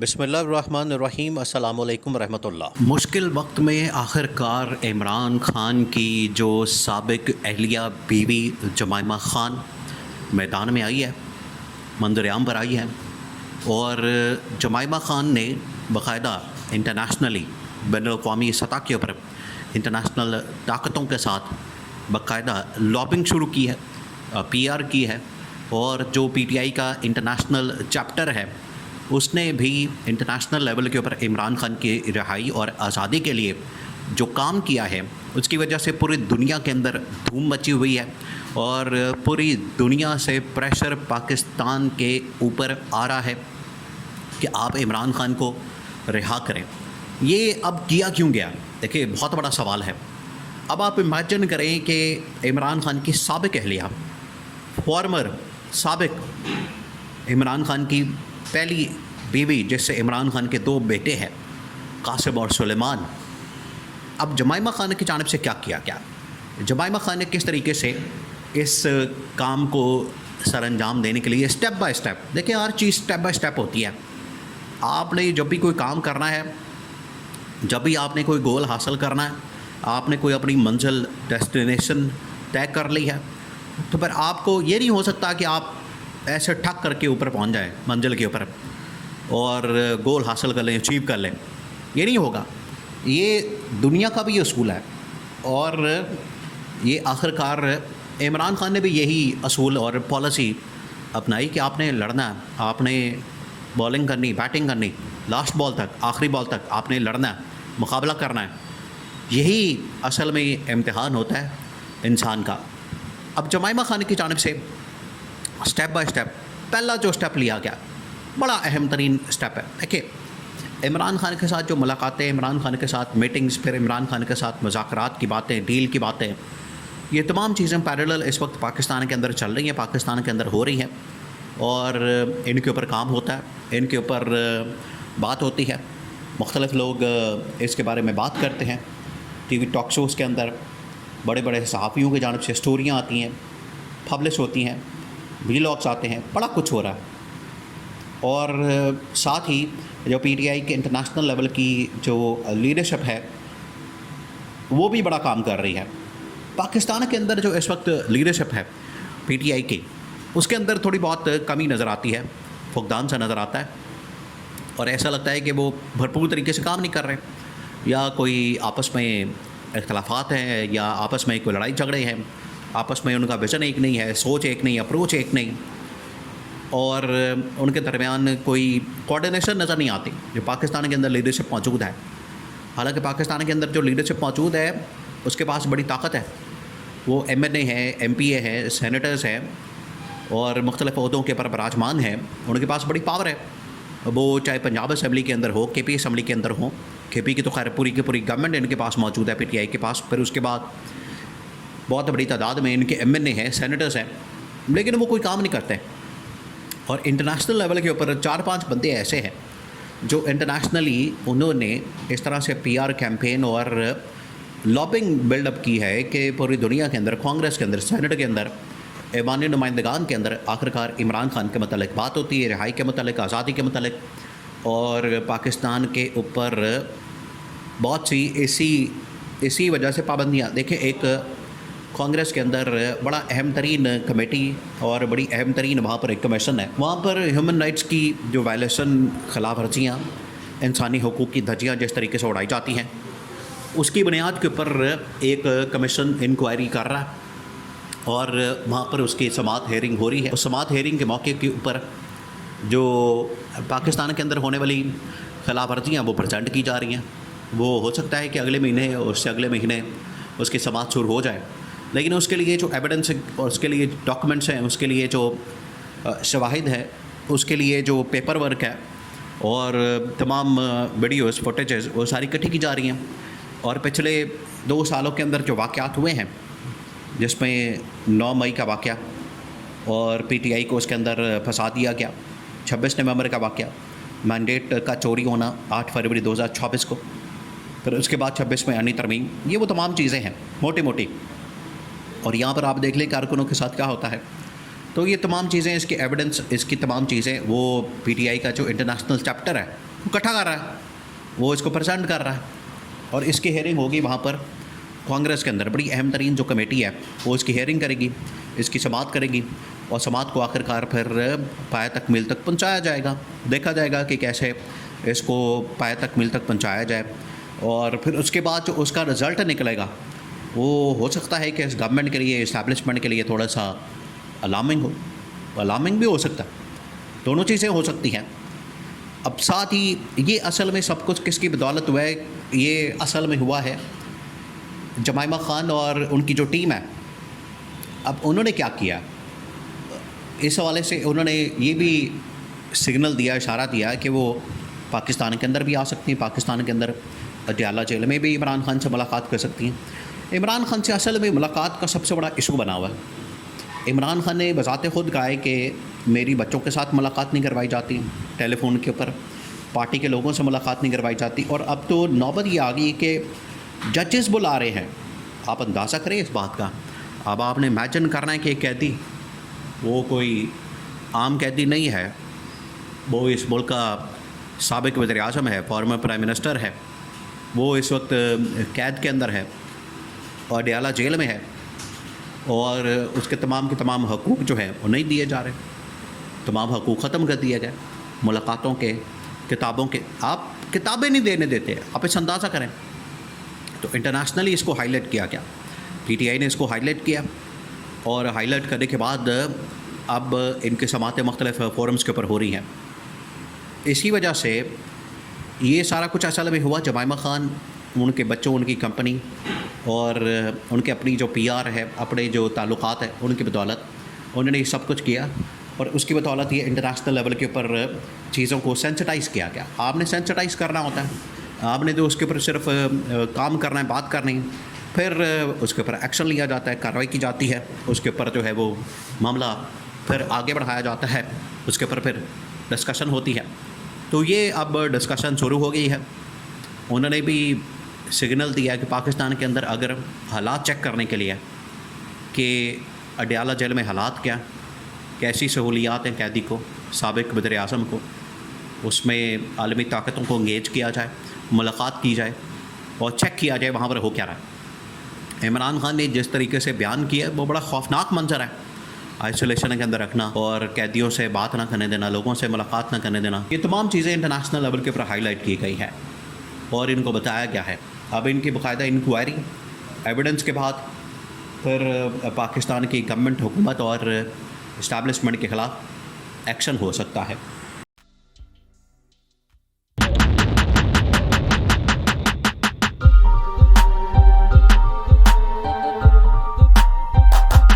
بسم اللہ الرحمن الرحیم۔ السلام علیکم ورحمۃ اللہ۔ مشکل وقت میں آخر کار عمران خان کی جو سابق اہلیہ بیوی جمائمہ خان میدان میں آئی ہے، منظر عام پر آئی ہے، اور جمائمہ خان نے باقاعدہ انٹرنیشنلی بین الاقوامی سطح کے اوپر انٹرنیشنل طاقتوں کے ساتھ باقاعدہ لابنگ شروع کی ہے، پی آر کی ہے، اور جو پی ٹی آئی کا انٹرنیشنل چیپٹر ہے اس نے بھی انٹرنیشنل لیول کے اوپر عمران خان کی رہائی اور آزادی کے لیے جو کام کیا ہے اس کی وجہ سے پوری دنیا کے اندر دھوم مچی ہوئی ہے، اور پوری دنیا سے پریشر پاکستان کے اوپر آ رہا ہے کہ آپ عمران خان کو رہا کریں۔ یہ اب کیا کیوں گیا؟ دیکھیں، بہت بڑا سوال ہے۔ اب آپ امیجن کریں کہ عمران خان کی سابق اہلیہ، سابق عمران خان کی پہلی بیوی، جس سے عمران خان کے 2 بیٹے ہیں، قاسم اور سلیمان، اب جمائمہ خان کی جانب سے کیا کیا گیا؟ جمائمہ خان نے کس طریقے سے اس کام کو سر انجام دینے کے لیے اسٹیپ بائی اسٹیپ، دیکھیں ہر چیز اسٹیپ بائی اسٹیپ ہوتی ہے۔ آپ نے جب بھی کوئی کام کرنا ہے، جب بھی آپ نے کوئی گول حاصل کرنا ہے، آپ نے کوئی اپنی منزل ڈیسٹینیشن طے کر لی ہے، تو پھر آپ کو یہ نہیں ہو سکتا کہ آپ ایسے ٹھک کر کے اوپر پہنچ جائیں منزل کے اوپر اور گول حاصل کر لیں، اچیو کر لیں۔ یہ نہیں ہوگا۔ یہ دنیا کا بھی اصول ہے، اور یہ آخر کار عمران خان نے بھی یہی اصول اور پالیسی اپنائی کہ آپ نے لڑنا ہے، آپ نے بالنگ کرنی، بیٹنگ کرنی، لاسٹ بال تک، آخری بال تک آپ نے لڑنا ہے، مقابلہ کرنا ہے۔ یہی اصل میں امتحان ہوتا ہے انسان کا۔ اب جمائمہ خان کی جانب سے اسٹیپ بائی اسٹیپ پہلا جو اسٹیپ لیا گیا، بڑا اہم ترین اسٹیپ ہے۔ دیکھیں، عمران خان کے ساتھ جو ملاقاتیں، عمران خان کے ساتھ میٹنگز، پھر عمران خان کے ساتھ مذاکرات کی باتیں، ڈیل کی باتیں، یہ تمام چیزیں پیرالل اس وقت پاکستان کے اندر چل رہی ہیں، پاکستان کے اندر ہو رہی ہیں، اور ان کے اوپر کام ہوتا ہے، ان کے اوپر بات ہوتی ہے۔ مختلف لوگ اس کے بارے میں بات کرتے ہیں، ٹی وی ٹاک شوز کے اندر بڑے بڑے صحافیوں کی جانب سے سٹوریاں آتی ہیں، پبلش ہوتی ہیں، ویلاگس آتے ہیں، بڑا کچھ ہو رہا ہے۔ اور ساتھ ہی جو پی ٹی آئی کے انٹرنیشنل لیول کی جو لیڈرشپ ہے وہ بھی بڑا کام کر رہی ہے۔ پاکستان کے اندر جو اس وقت لیڈرشپ ہے پی ٹی آئی کی، اس کے اندر تھوڑی بہت کمی نظر آتی ہے، فقدان سا نظر آتا ہے، اور ایسا لگتا ہے کہ وہ بھرپور طریقے سے کام نہیں کر رہے، یا کوئی آپس میں اختلافات ہیں، یا آپس میں کوئی لڑائی جھگڑے ہیں، آپس میں ان کا ویژن ایک نہیں ہے، سوچ ایک نہیں، اپروچ ایک نہیں، اور ان کے درمیان کوئی کوآرڈینیشن نظر نہیں آتی۔ جو پاکستان کے اندر لیڈرشپ موجود ہے، حالانکہ پاکستان کے اندر جو لیڈرشپ موجود ہے اس کے پاس بڑی طاقت ہے، وہ ایم این اے ہیں، ایم پی اے ہیں، سینیٹرز ہیں، اور مختلف عہدوں کے اوپر براجمان ہیں، ان کے پاس بڑی پاور ہے۔ وہ چاہے پنجاب اسمبلی کے اندر ہو، کے پی اسمبلی کے اندر ہو، کے پی کی تو خیر پوری کی پوری گورنمنٹ ان کے پاس موجود ہے، پی ٹی آئی کے پاس، پھر اس کے بعد بہت بڑی تعداد میں ان کے ایم این اے ہیں، سینیٹرز ہیں، لیکن وہ کوئی کام نہیں کرتے۔ اور انٹرنیشنل لیول کے اوپر 4-5 بندے ایسے ہیں جو انٹرنیشنلی انہوں نے اس طرح سے پی آر کیمپین اور لابنگ بلڈ اپ کی ہے کہ پوری دنیا کے اندر، کانگریس کے اندر، سینٹ کے اندر، ایوانی نمائندگان کے اندر آخر کار عمران خان کے متعلق بات ہوتی ہے، رہائی کے متعلق، آزادی کے متعلق، اور پاکستان کے اوپر بہت سی اسی وجہ سے پابندیاں۔ دیکھیں، ایک کانگریس کے اندر بڑا اہم ترین کمیٹی اور بڑی اہم ترین وہاں پر ایک کمیشن ہے، وہاں پر ہیومن رائٹس کی جو وائلیشن، خلاف ورزیاں، انسانی حقوق کی دھجیاں جس طریقے سے اڑائی جاتی ہیں، اس کی بنیاد کے اوپر ایک کمیشن انکوائری کر رہا ہے، اور وہاں پر اس کی سماعت ہیئرنگ ہو رہی ہے۔ اس سماعت ہیئرنگ کے موقع کے اوپر جو پاکستان کے اندر ہونے والی خلاف ورزیاں وہ پریزنٹ کی جا رہی ہیں۔ وہ ہو سکتا ہے کہ اگلے مہینے اور اس سے اگلے مہینے اس کی سماعت شروع ہو جائے، لیکن اس کے لیے جو ایویڈنس اور اس کے لیے ڈاکومنٹس ہیں، اس کے لیے جو شواہد ہے، اس کے لیے جو پیپر ورک ہے، اور تمام ویڈیوز، فوٹیجز، وہ ساری اکٹھی کی جا رہی ہیں۔ اور پچھلے 2 سالوں کے اندر جو واقعات ہوئے ہیں، جس میں 9 مئی کا واقعہ اور پی ٹی آئی کو اس کے اندر پھنسا دیا گیا، 26 نومبر کا واقعہ، مینڈیٹ کا چوری ہونا 8 فروری 2024 کو، پھر اس کے بعد 26 میں انی ترمیم، یہ وہ تمام چیزیں ہیں موٹی موٹی۔ اور یہاں پر آپ دیکھ لیں کارکنوں کے ساتھ کیا ہوتا ہے، تو یہ تمام چیزیں، اس کی ایویڈنس، اس کی تمام چیزیں وہ پی ٹی آئی کا جو انٹرنیشنل چیپٹر ہے وہ اکٹھا کر رہا ہے, وہ اس کو پریزنٹ کر رہا ہے, اور اس کی ہیئرنگ ہوگی وہاں پر کانگریس کے اندر. بڑی اہم ترین جو کمیٹی ہے وہ اس کی ہیئرنگ کرے گی, اس کی سماعت کرے گی, اور سماعت کو آخر کار پھر پائے تکمیل تک پہنچایا جائے گا. دیکھا جائے گا کہ کیسے اس کو پائے تکمیل تک پہنچایا جائے, اور پھر اس کے بعد جو اس کا رزلٹ نکلے گا وہ ہو سکتا ہے کہ اس گورنمنٹ کے لیے, اسٹیبلشمنٹ کے لیے تھوڑا سا الارمنگ بھی ہو سکتا ہے. دونوں چیزیں ہو سکتی ہیں. اب ساتھ ہی یہ اصل میں سب کچھ کس کی بدولت ہوا ہے, یہ اصل میں ہوا ہے جمائمہ خان اور ان کی جو ٹیم ہے. اب انہوں نے کیا کیا, اس حوالے سے انہوں نے یہ بھی سگنل دیا, اشارہ دیا کہ وہ پاکستان کے اندر بھی آ سکتی ہیں, پاکستان کے اندر اڈیالہ جیل میں بھی عمران خان سے ملاقات کر سکتی ہیں. عمران خان سے اصل میں ملاقات کا سب سے بڑا ایشو بنا ہوا ہے. عمران خان نے بذات خود کہا ہے کہ میری بچوں کے ساتھ ملاقات نہیں کروائی جاتی, ٹیلی فون کے اوپر پارٹی کے لوگوں سے ملاقات نہیں کروائی جاتی, اور اب تو نوبت یہ آ گئی کہ ججز بلا رہے ہیں. آپ اندازہ کریں اس بات کا. اب آپ نے امیجن کرنا ہے کہ ایک قیدی, وہ کوئی عام قیدی نہیں ہے, وہ اس ملک کا سابق وزیر اعظم ہے, فارمر پرائم منسٹر ہے, وہ اس وقت قید کے اندر ہے اور اڈیالہ جیل میں ہے, اور اس کے تمام حقوق جو ہیں وہ نہیں دیے جا رہے, تمام حقوق ختم کر دیے گئے, ملاقاتوں کے, کتابوں کے. آپ کتابیں نہیں دینے دیتے, آپ اس اندازہ کریں. تو انٹرنیشنلی اس کو ہائی لائٹ کیا گیا, پی ٹی آئی نے اس کو ہائی لائٹ کیا, اور ہائی لائٹ کرنے کے بعد اب ان کی سماعتیں مختلف فورمز کے اوپر ہو رہی ہیں. اسی وجہ سے یہ سارا کچھ اصل میں ہوا جمائمہ خان, ان کے بچوں, ان کی کمپنی, اور ان کے اپنی جو پی آر ہے, اپنے جو تعلقات ہیں, ان کی بدولت انہوں نے یہ سب کچھ کیا, اور اس کی بدولت یہ انٹرنیشنل لیول کے اوپر چیزوں کو سینسٹائز کیا گیا. آپ نے سینسٹائز کرنا ہوتا ہے, آپ نے تو اس کے اوپر صرف کام کرنا ہے, بات کرنی ہے, پھر اس کے اوپر ایکشن لیا جاتا ہے, کارروائی کی جاتی ہے, اس کے اوپر جو ہے وہ معاملہ پھر آگے بڑھایا جاتا ہے, اس کے اوپر پھر ڈسکشن ہوتی ہے. تو یہ اب ڈسکشن شروع ہو گئی ہے. انہوں نے بھی سگنل دیا کہ پاکستان کے اندر اگر حالات چیک کرنے کے لیے کہ اڈیالہ جیل میں حالات کیا, کیسی سہولیات ہیں قیدی کو, سابق وزیر اعظم کو, اس میں عالمی طاقتوں کو انگیج کیا جائے, ملاقات کی جائے اور چیک کیا جائے وہاں پر ہو کیا رہا ہے. عمران خان نے جس طریقے سے بیان کیا وہ بڑا خوفناک منظر ہے, آئسولیشن کے اندر رکھنا اور قیدیوں سے بات نہ کرنے دینا, لوگوں سے ملاقات نہ کرنے دینا. یہ تمام چیزیں انٹرنیشنل لیول کے اوپر ہائی لائٹ کی گئی ہے اور ان کو بتایا گیا ہے. اب ان کی باقاعدہ انکوائری, ایویڈنس کے بعد پھر پاکستان کی گورنمنٹ, حکومت اور اسٹیبلشمنٹ کے خلاف ایکشن ہو سکتا ہے.